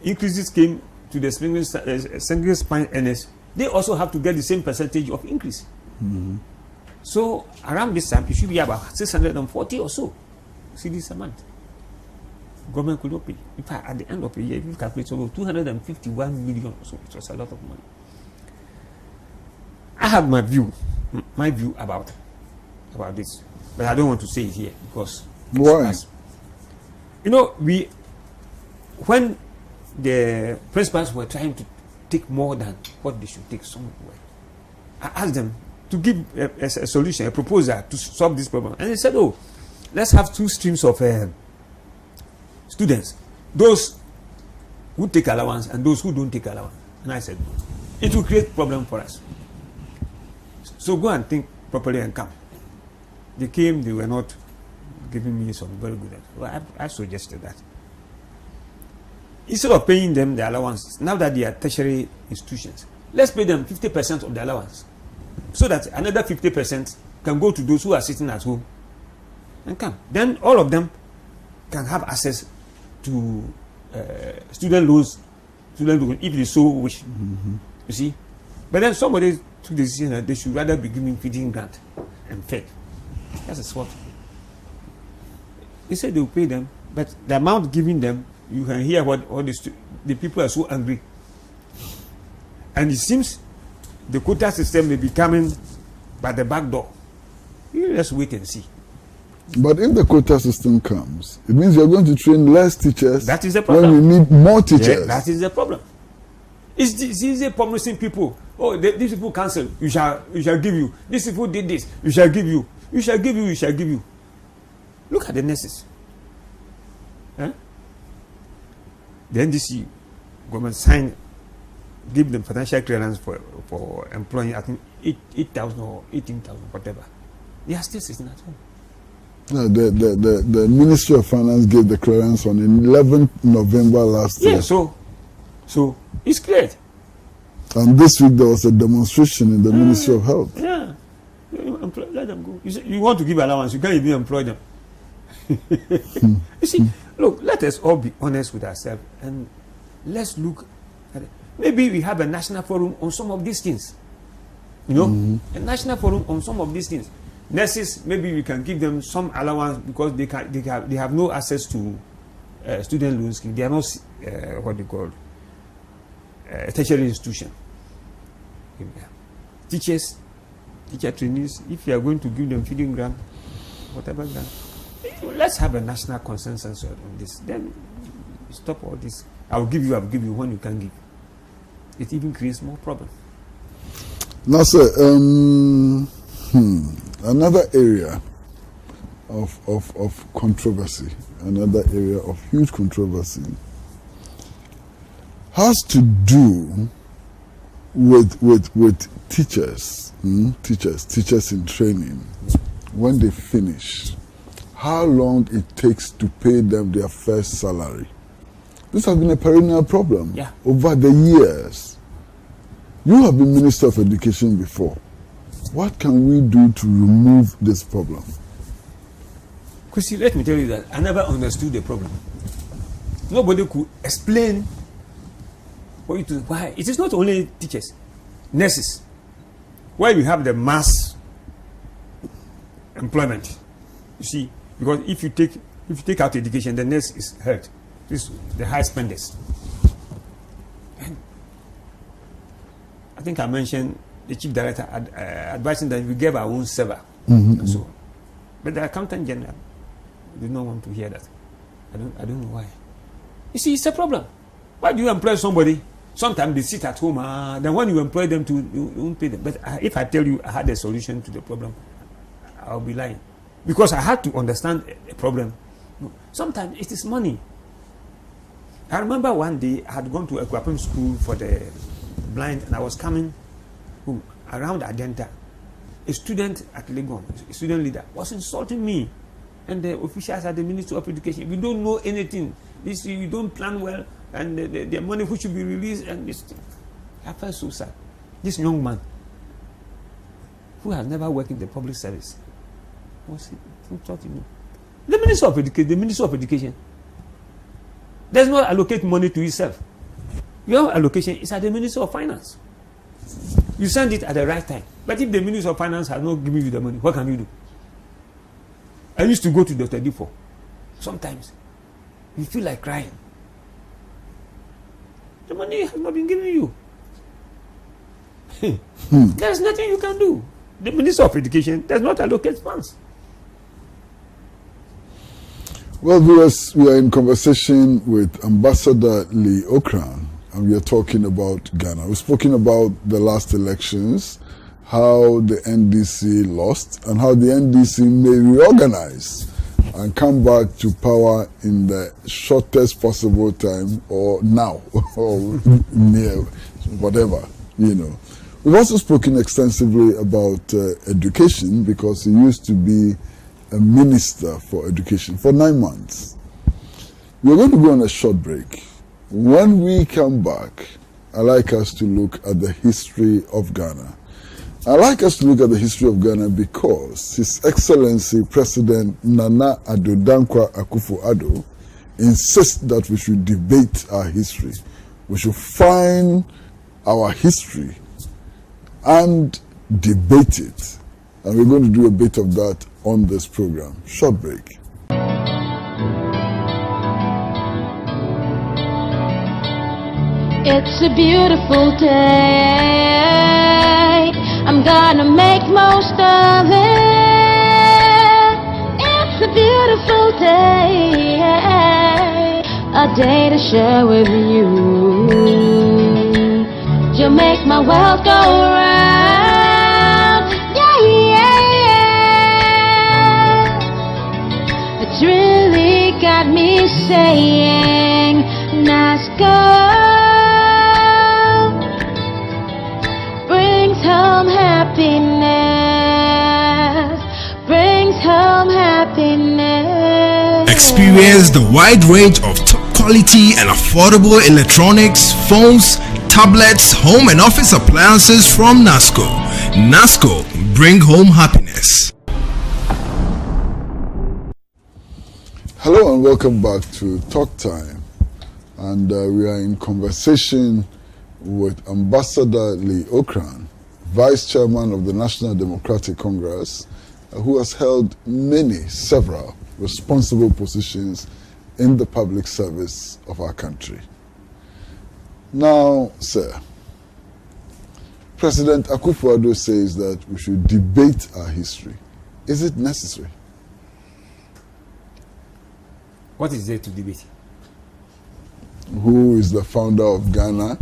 increases came to the single spine earners, they also have to get the same percentage of increase. So around this time, it should be about 640 or so. See this amount. Government could not pay. In fact, at the end of the year, if you calculate over 251 million or so, it was a lot of money. I have my view about this, but I don't want to say it here because why? You know, when the principals were trying to take more than what they should take, I asked them to give a solution, a proposal to solve this problem, and they said, "Oh, let's have 2 streams of students: those who take allowance and those who don't take allowance." And I said, "It will create problem for us. So go and think properly and come." They came; they were not giving me some very good answers. Well, I suggested that instead of paying them the allowances, now that they are tertiary institutions, let's pay them 50% of the allowance, so that another 50% can go to those who are sitting at home and come. Then all of them can have access to student loans if they so wish. You see, but then somebody took the decision that they should rather be giving feeding grant and fed. That's a swap. They said they will pay them, but the amount given them, you can hear what all the people are so angry. And it seems the quota system may be coming by the back door. You just wait and see. But if the quota system comes, it means you're going to train less teachers. That is the problem. When we need more teachers. Yeah, that is the problem. It's easy promising people. Oh, these people cancel. We shall give you. These people did this. We shall give you. We shall give you. We shall give you. Look at the nurses. Huh? the NDC government signed, give them financial clearance for employing, I think, 8,000 or 18,000, whatever. They are still sitting at home. No, the Ministry of Finance gave the clearance on 11th November last year. Yeah, so it's cleared. And this week there was a demonstration in the Ministry of Health. Yeah. Let them go. You want to give allowance, you can't even employ them. You see, look, let us all be honest with ourselves and let's look at it. Maybe we have a national forum on some of these things. You know, a national forum on some of these things. Nurses, maybe we can give them some allowance because they have no access to student loan scheme. They are not what they call a tertiary institution. Yeah. Teachers, teacher trainees, if you are going to give them feeding grant, whatever grant, let's have a national consensus on this. Then stop all this. I'll give you when you can give. It even creates more problems. Now, sir, another area of controversy, another area of huge controversy, has to do with teachers, teachers in training. When they finish, how long it takes to pay them their first salary. This has been a perennial problem over the years. You have been Minister of Education before. What can we do to remove this problem? Chrissy, let me tell you that I never understood the problem. Nobody could explain why. It is not only teachers, nurses, where we have the mass employment. You see, because if you take out education, the nurse is hurt. This is the high spenders. And I think I mentioned the chief director advising that we gave our own server and so on. But the accountant general did not want to hear that. I don't know why. You see, it's a problem. Why do you employ somebody? Sometimes they sit at home. Then when you employ them, you won't pay them. But if I tell you I had a solution to the problem, I'll be lying. Because I had to understand the problem. Sometimes it is money. I remember one day I had gone to a Kwapem school for the blind, and I was coming home around Adenta. A student at Legon, a student leader, was insulting me. And the officials at the Ministry of Education, we don't know anything. This, you don't plan well, and the money which should be released, and this. I felt so sad. This young man, who has never worked in the public service, was insulting me. The Ministry of Education does not allocate money to itself. Your allocation is at the Ministry of Finance. You send it at the right time. But if the Ministry of Finance has not given you the money, what can you do? I used to go to Dr. Difo. Sometimes you feel like crying. The money has not been given you. There's nothing you can do. The Minister of Education does not allocate funds. Well, viewers, we are in conversation with Ambassador Lee Ocran, and we are talking about Ghana. We've spoken about the last elections, how the NDC lost, and how the NDC may reorganize and come back to power in the shortest possible time, or now, or near, whatever, you know. We've also spoken extensively about education, because he used to be a minister for education for 9 months. We're going to go on a short break. When we come back, I'd like us to look at the history of Ghana. I'd like us to look at the history of Ghana because His Excellency President Nana Addo Dankwa Akufo-Addo insists that we should debate our history. We should find our history and debate it. And we're going to do a bit of that on this program. Short break. It's a beautiful day. I'm gonna make most of it. It's a beautiful day. A day to share with you. You'll make my world go round. Yeah, yeah. It's really got me saying NASCO brings home happiness, brings home happiness. Experience the wide range of top quality and affordable electronics, phones, tablets, home and office appliances from NASCO. NASCO, bring home happiness. Hello and welcome back to Talk Time. And we are in conversation with Ambassador Lee Okran, Vice Chairman of the National Democratic Congress, who has held several responsible positions in the public service of our country. Now, sir, President Akufo-Addo says that we should debate our history. Is it necessary? What is there to debate? Who is the founder of Ghana?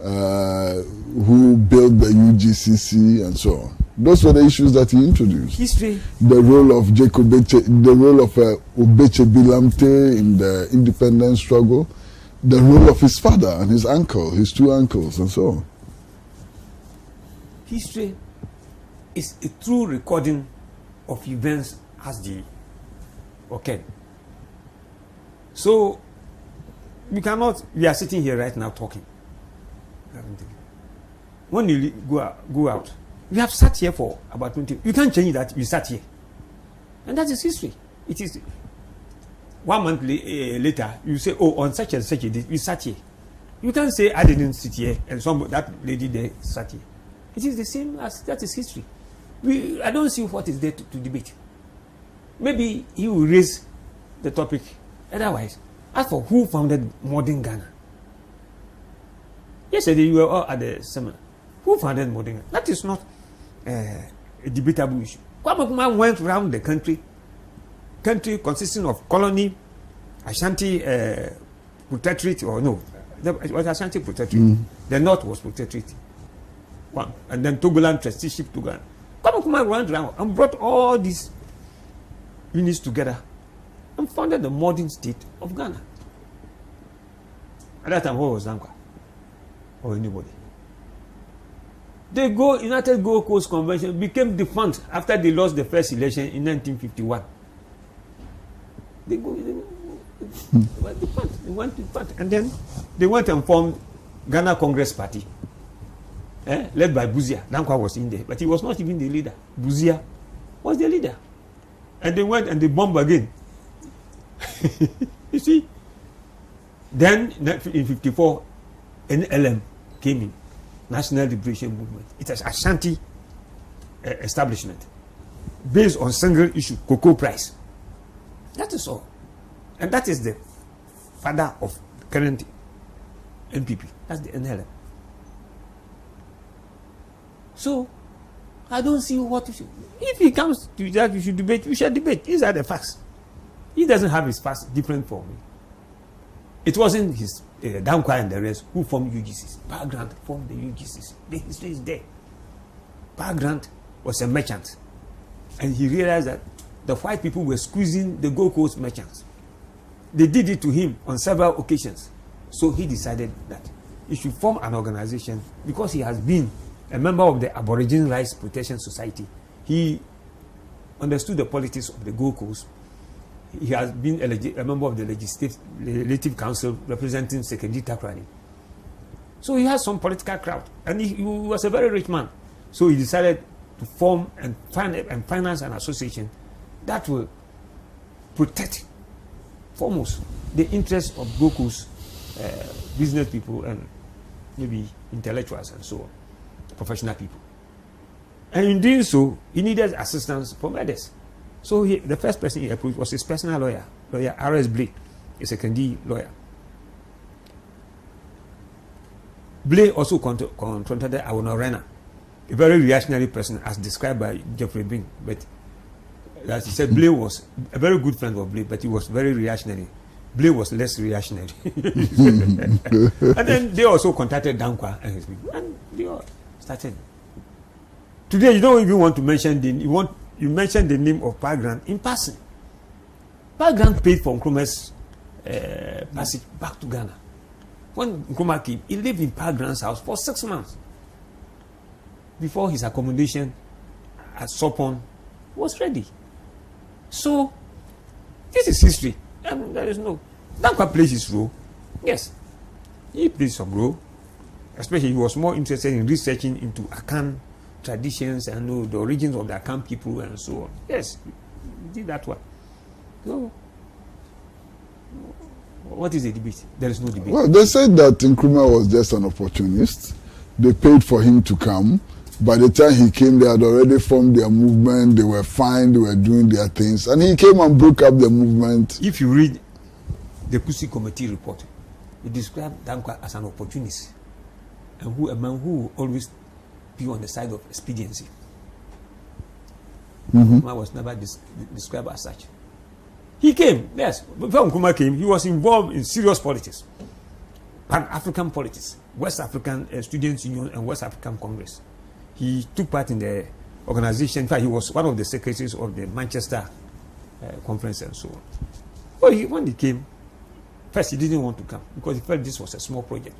Who built the UGCC and so on? Those were the issues that he introduced. History. The role of Obeche Bilamte in the independence struggle, the role of his father and his uncle, his two uncles, and so on. History is a true recording of events as they occurred. So we are sitting here right now talking. When you go out, we have sat here for about 20. You can't change that. We sat here, and that is history. It is 1 month later. You say, "Oh, on such and such a day, we sat here." You can't say, "I didn't sit here," and that lady there sat here. It is the same as that is history. I don't see what is there to debate. Maybe he will raise the topic. Otherwise, as for who founded modern Ghana, yesterday you were all at the seminar. Who founded modern Ghana? That is not a debatable issue. Kwame Nkrumah went around the country consisting of colony, Ashanti protectorate, or no, it was Ashanti protectorate. The North was protectorate. One, and then Togoland trusteeship to Ghana. Kwame Nkrumah went around and brought all these units together and founded the modern state of Ghana. At that time, who was Dankwa? Or anybody? The United Gold Coast Convention became defunct after they lost the first election in 1951. They were defunct. They went defunct. And then they went and formed Ghana Congress Party, led by Buzia. Dankwa was in there, but he was not even the leader. Buzia was the leader. And they went and they bombed again. You see? Then in 54, NLM came in, National Liberation Movement. It is Ashanti establishment based on single issue, cocoa price. That is all. And that is the father of current NPP. That's the NLM. So, I don't see what you should. If he comes to that, you should debate, we should debate. These are the facts. He doesn't have his facts different from me. It wasn't his Dankwa and the rest who formed UGCs. Power Grant formed the UGCs. The history is there. Power Grant was a merchant. And he realized that the white people were squeezing the Gold Coast merchants. They did it to him on several occasions. So he decided that he should form an organization because he has been a member of the Aboriginal Rights Protection Society. He understood the politics of the Gold Coast. He has been a member of the Legislative Council representing Sekendi Takrani. So he has some political crowd. And he was a very rich man. So he decided to form and finance an association that will protect, foremost, the interests of Gold Coast business people and maybe intellectuals and so on, professional people. And in doing so, he needed assistance from others. So the first person he approached was his personal lawyer R.S. Blay, a Sekendi lawyer. Blay also confronted Awono Rena, a very reactionary person as described by Geoffrey Bing. But as he said, Blay was a very good friend of Blay, but he was very reactionary. Blay was less reactionary. And then they also contacted Dankwa and his people, and they all started. Today, you don't even want to mention you mentioned the name of Power Grant in passing. Power Grant paid for Nkrumah's passage back to Ghana. when Nkrumah came, he lived in Park Grand's house for 6 months before his accommodation at Sopon was ready. So, this is history. And there is no... Dankwa plays his role. Yes, he played some role. Especially, he was more interested in researching into Akan traditions and the origins of the Akan people and so on. Yes, he did that one. So, what is the debate? There is no debate. Well, they said that Nkrumah was just an opportunist. They paid for him to come. By the time he came, they had already formed their movement. They were fine. They were doing their things. And he came and broke up the movement. If you read the Kusi Committee report, it described Dankwa as an opportunist and a man who will always be on the side of expediency. Nkrumah was never described as such. He came, yes. Before Nkrumah came, he was involved in serious politics, Pan-African politics, West African Students' Union and West African Congress. He took part in the organization. In fact, he was one of the secretaries of the Manchester Conference and so on. Well, when he came, first he didn't want to come because he felt this was a small project.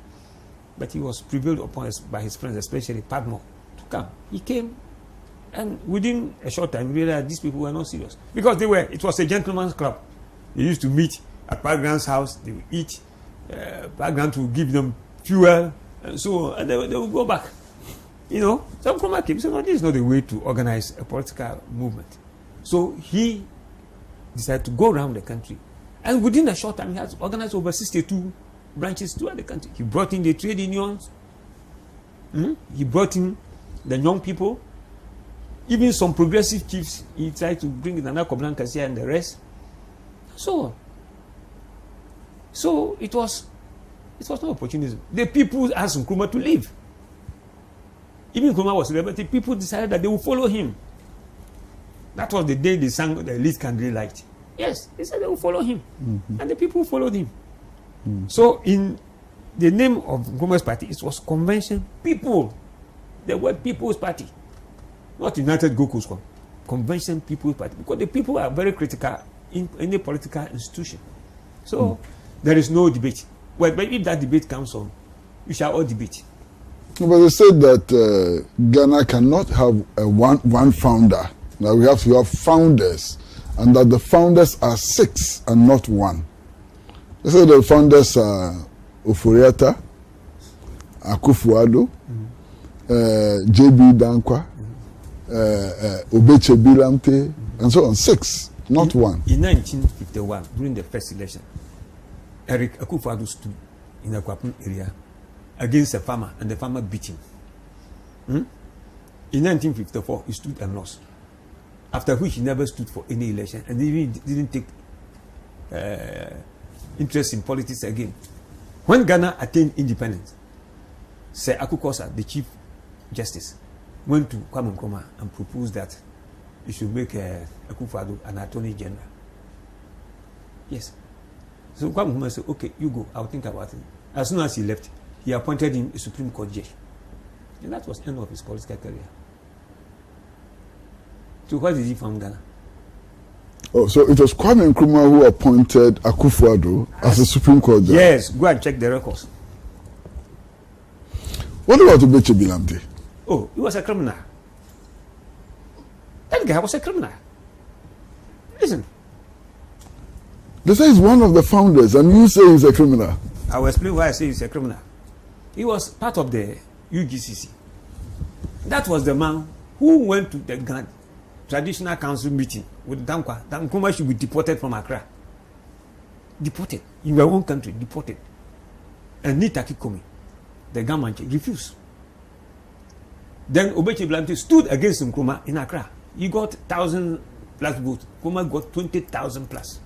But he was prevailed upon by his friends, especially Padmore, to come. He came, and within a short time, we realized these people were not serious. Because it was a gentleman's club. They used to meet at Park Grand's house, they would eat, Park Grand would give them fuel, and so on, and they would go back. You know, some Nkrumah came, so no, this is not the way to organize a political movement. So he decided to go around the country. And within a short time, he has organized over 62 branches throughout the country. He brought in the trade unions. He brought in the young people. Even some progressive chiefs, he tried to bring in Nana Koblan Kasia and the rest. So it was not opportunism. The people asked Nkrumah to leave. Even Nkrumah was rebellious, people decided that they would follow him. That was the day they sang the Least Candle Light. Yes, they said they would follow him. And the people followed him. So in the name of Nkrumah's party, it was Convention People. The word People's Party. Not United Gokus, Convention People's Party. Because the people are very critical in any political institution. So there is no debate. Well, but if that debate comes on, we shall all debate. But they said that Ghana cannot have one founder. Now we have to have founders, and that the founders are 6 and not 1. They said the founders are Oforiatta, Akufo-Addo, J.B. Dankwa, Obeche Bilamte, and so on. 6, not 1. In 1951, during the first election, Eric Akufo-Addo stood in the Kwapun area against a farmer, and the farmer beat him. In 1954, he stood and lost. After which he never stood for any election, and even didn't take interest in politics again. When Ghana attained independence, Sir Akukosa, the Chief Justice, went to Kwame Nkrumah and proposed that he should make Akufo-Addo an Attorney General. Yes. So Kwame Nkrumah said, okay, you go, I'll think about it. As soon as he left, he appointed him a Supreme Court judge. And that was the end of his political career. So why did he found Ghana? Oh, so it was Kwame Nkrumah who appointed Akufo-Addo as a Supreme Court judge? Yes, go and check the records. What about Obeche Bilamte? Oh, he was a criminal. That guy was a criminal. Listen. They say he's one of the founders, and you say he's a criminal. I will explain why I say he's a criminal. He was part of the UGCC. That was the man who went to the Ghana Traditional Council meeting with Dankwa. Nkrumah should be deported from Accra. Deported. In your own country, deported. And Nita Kikomi, the government, refused. Then Obeche Bilamte stood against Nkrumah in Accra. He got 1,000 plus votes. Nkrumah got 20,000 plus.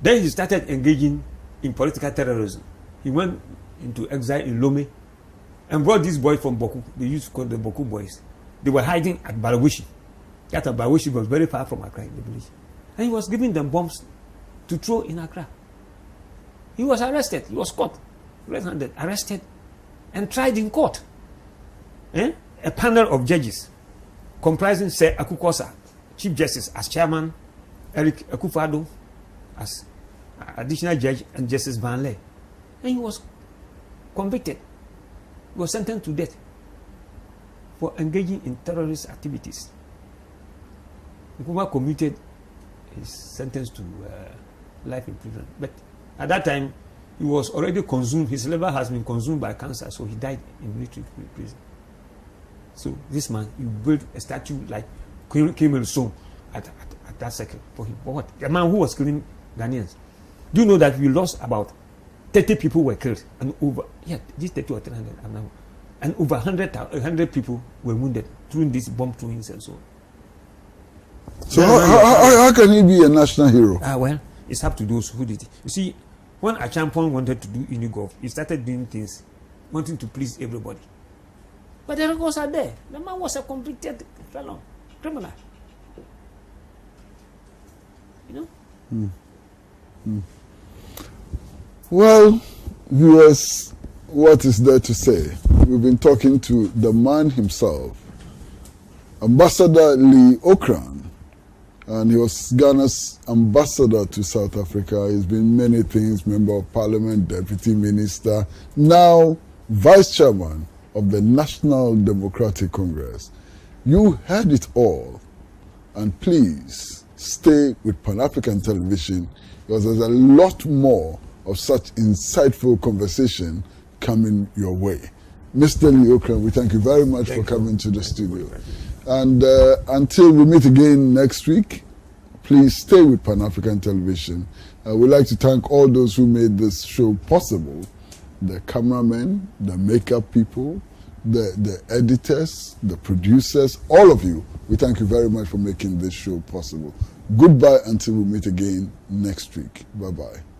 Then he started engaging in political terrorism. He went into exile in Lome and brought these boys from Boku. They used to call the Boku boys. They were hiding at Barawishi. That Barawishi was very far from Accra in the village. And he was giving them bombs to throw in Accra. He was arrested. He was caught red-handed, arrested, and tried in court. A panel of judges comprising Sir Akukosa, Chief Justice, as chairman, Eric Akufo-Addo as additional judge and Justice Van Ley. And he was convicted. He was sentenced to death for engaging in terrorist activities. Nkrumah commuted his sentence to life imprisonment. But at that time, he was already consumed. His liver has been consumed by cancer, so he died in military prison. So this man, you built a statue like Kim Il-sung at that circle for him. For what? A man who was killing Ghanaians. Do you know that we lost about 30 people were killed and over, this 30 or 300, and over 100 people were wounded through these bomb throwings and so on. So how can he be a national hero? Well, it's up to those who did it. You see, when Achampong wanted to do Unigov, he started doing things, wanting to please everybody. But the records are there. The man was a convicted felon, criminal. You know? Well, viewers, what is there to say? We've been talking to the man himself, Ambassador Lee Ocran, and he was Ghana's ambassador to South Africa. He's been many things, member of parliament, deputy minister, now vice chairman of the National Democratic Congress. You heard it all, and please stay with Pan-African Television, because there's a lot more of such insightful conversation coming your way. Mr. Lee Ocran, we thank you very much for coming to the studio. And until we meet again next week, please stay with Pan-African Television. We'd like to thank all those who made this show possible. The cameramen, the makeup people, the editors, the producers, all of you. We thank you very much for making this show possible. Goodbye until we meet again next week. Bye-bye.